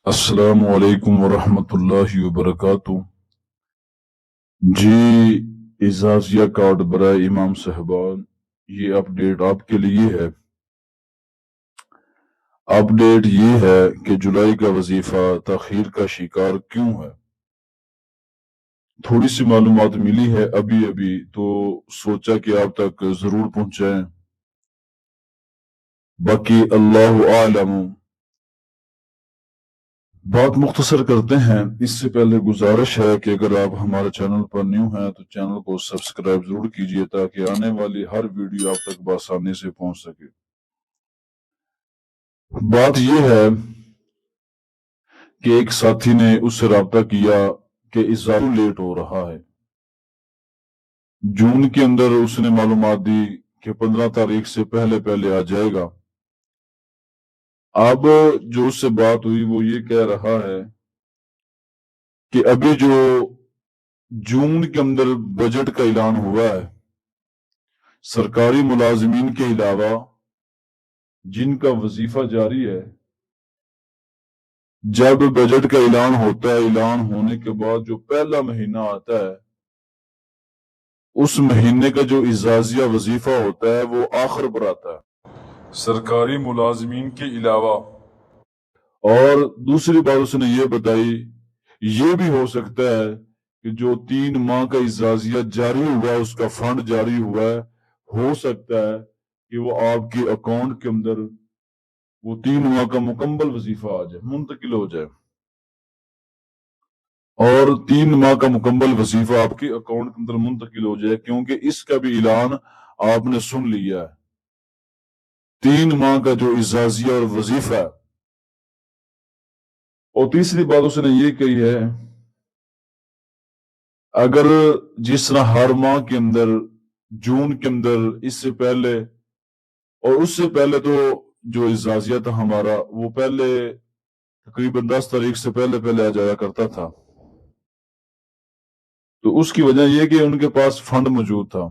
السلام علیکم ورحمۃ اللہ وبرکاتہ۔ جی، اعزازیہ کارڈ برائے امام صاحبان، یہ اپڈیٹ آپ کے لیے ہے۔ اپڈیٹ یہ ہے کہ جولائی کا وظیفہ تاخیر کا شکار کیوں ہے۔ تھوڑی سی معلومات ملی ہے ابھی تو سوچا کہ آپ تک ضرور پہنچائیں، باقی اللہ عالم۔ بات مختصر کرتے ہیں، اس سے پہلے گزارش ہے کہ اگر آپ ہمارے چینل پر نیو ہیں تو چینل کو سبسکرائب ضرور کیجئے تاکہ آنے والی ہر ویڈیو آپ تک بآسانی سے پہنچ سکے۔ بات یہ ہے کہ ایک ساتھی نے اس سے رابطہ کیا کہ اضافہ لیٹ ہو رہا ہے۔ جون کے اندر اس نے معلومات دی کہ 15 تاریخ سے پہلے آ جائے گا۔ اب جو اس سے بات ہوئی وہ یہ کہہ رہا ہے کہ ابھی جو جون کے اندر بجٹ کا اعلان ہوا ہے، سرکاری ملازمین کے علاوہ جن کا وظیفہ جاری ہے، جب بجٹ کا اعلان ہوتا ہے، اعلان ہونے کے بعد جو پہلا مہینہ آتا ہے، اس مہینے کا جو اعزازیہ وظیفہ ہوتا ہے وہ آخر پر آتا ہے، سرکاری ملازمین کے علاوہ۔ اور دوسری بات اس نے یہ بتائی، یہ بھی ہو سکتا ہے کہ جو 3 ماہ کا اعزازیہ جاری ہوا ہے، اس کا فنڈ جاری ہوا ہے، ہو سکتا ہے کہ وہ آپ کے اکاؤنٹ کے اندر وہ 3 ماہ کا مکمل وظیفہ آ جائے، منتقل ہو جائے، اور 3 ماہ کا مکمل وظیفہ آپ کے اکاؤنٹ کے اندر منتقل ہو جائے، کیونکہ اس کا بھی اعلان آپ نے سن لیا ہے۔ 3 ماہ کا جو اعزازیہ اور وظیفہ ہے۔ اور تیسری بات اس نے یہ کہی ہے، اگر جس طرح ہر ماہ کے اندر جون کے اندر اس سے پہلے اور اس سے پہلے تو جو اعزازیہ تھا ہمارا وہ پہلے تقریباً 10 تاریخ سے پہلے آ جایا کرتا تھا، تو اس کی وجہ یہ کہ ان کے پاس فنڈ موجود تھا۔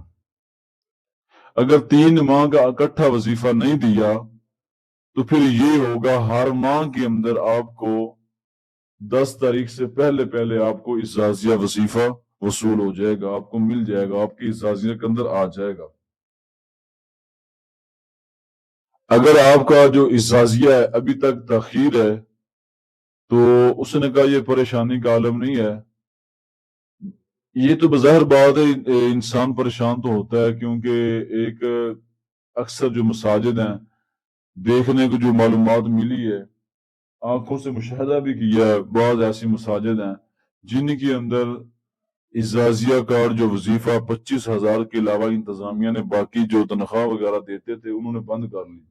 اگر 3 ماہ کا اکٹھا وظیفہ نہیں دیا تو پھر یہ ہوگا ہر ماہ کے اندر آپ کو 10 تاریخ سے پہلے آپ کو اعزازیہ وظیفہ وصول ہو جائے گا، آپ کو مل جائے گا، آپ کی اعزازیہ کے اندر آ جائے گا۔ اگر آپ کا جو اعزازیہ ہے ابھی تک تاخیر ہے تو اس نے کہا یہ پریشانی کا عالم نہیں ہے، یہ تو بظاہر بات ہے انسان پریشان تو ہوتا ہے، کیونکہ ایک اکثر جو مساجد ہیں، دیکھنے کو جو معلومات ملی ہے، آنکھوں سے مشاہدہ بھی کیا ہے، بعض ایسی مساجد ہیں جن کے اندر اعزازیہ کارڈ جو وظیفہ 25,000 کے علاوہ انتظامیہ نے باقی جو تنخواہ وغیرہ دیتے تھے انہوں نے بند کر لی۔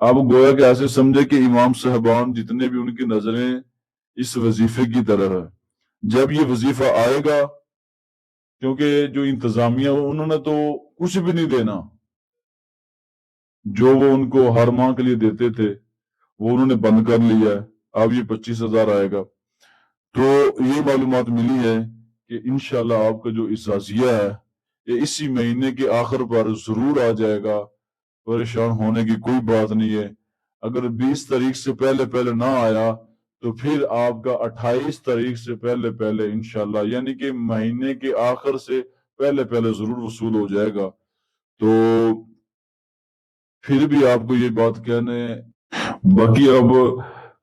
آپ گویا کہ ایسے سمجھے کہ امام صاحبان جتنے بھی ان کی نظریں اس وظیفے کی طرح ہے۔ جب یہ وظیفہ آئے گا، کیونکہ جو انتظامیہ انہوں نے تو کچھ بھی نہیں دینا، جو وہ ان کو ہر ماہ کے لیے دیتے تھے وہ انہوں نے بند کر لیا ہے، اب یہ 25,000 آئے گا۔ تو یہ معلومات ملی ہے کہ انشاءاللہ آپ کا جو اعزازیہ ہے یہ اسی مہینے کے آخر پر ضرور آ جائے گا، پریشان ہونے کی کوئی بات نہیں ہے۔ اگر 20 تاریخ سے پہلے نہ آیا تو پھر آپ کا 28 تاریخ سے پہلے انشاءاللہ، یعنی کہ مہینے کے آخر سے پہلے ضرور وصول ہو جائے گا۔ تو پھر بھی آپ کو یہ بات کہنے، باقی اب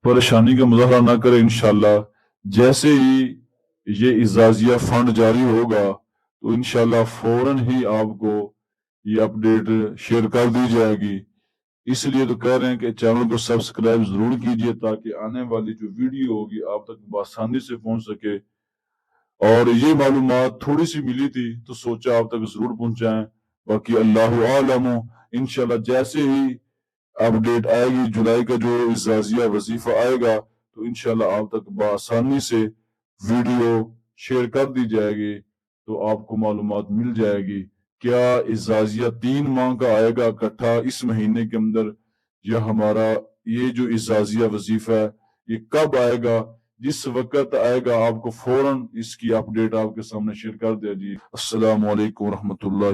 پریشانی کا مظاہرہ نہ کریں، انشاءاللہ جیسے ہی یہ اعزازیہ فنڈ جاری ہوگا تو انشاءاللہ فوراً ہی آپ کو یہ اپڈیٹ شیئر کر دی جائے گی۔ اس لیے تو کہہ رہے ہیں کہ چینل کو سبسکرائب ضرور کیجئے تاکہ آنے والی جو ویڈیو ہوگی آپ تک بآسانی سے پہنچ سکے۔ اور یہ معلومات تھوڑی سی ملی تھی تو سوچا آپ تک ضرور پہنچائیں، باقی اللہ عالم۔ انشاءاللہ جیسے ہی اپڈیٹ آئے گی، جولائی کا جو اعزازیہ وظیفہ آئے گا تو انشاءاللہ آپ تک بآسانی سے ویڈیو شیئر کر دی جائے گی، تو آپ کو معلومات مل جائے گی کیا اعزازیہ 3 ماہ کا آئے گا اکٹھا اس مہینے کے اندر، یا ہمارا یہ جو اعزازیہ وظیفہ ہے یہ کب آئے گا۔ جس وقت آئے گا آپ کو فوراً اس کی اپڈیٹ آپ کے سامنے شیئر کر دیا جی۔ السلام علیکم ورحمۃ اللہ۔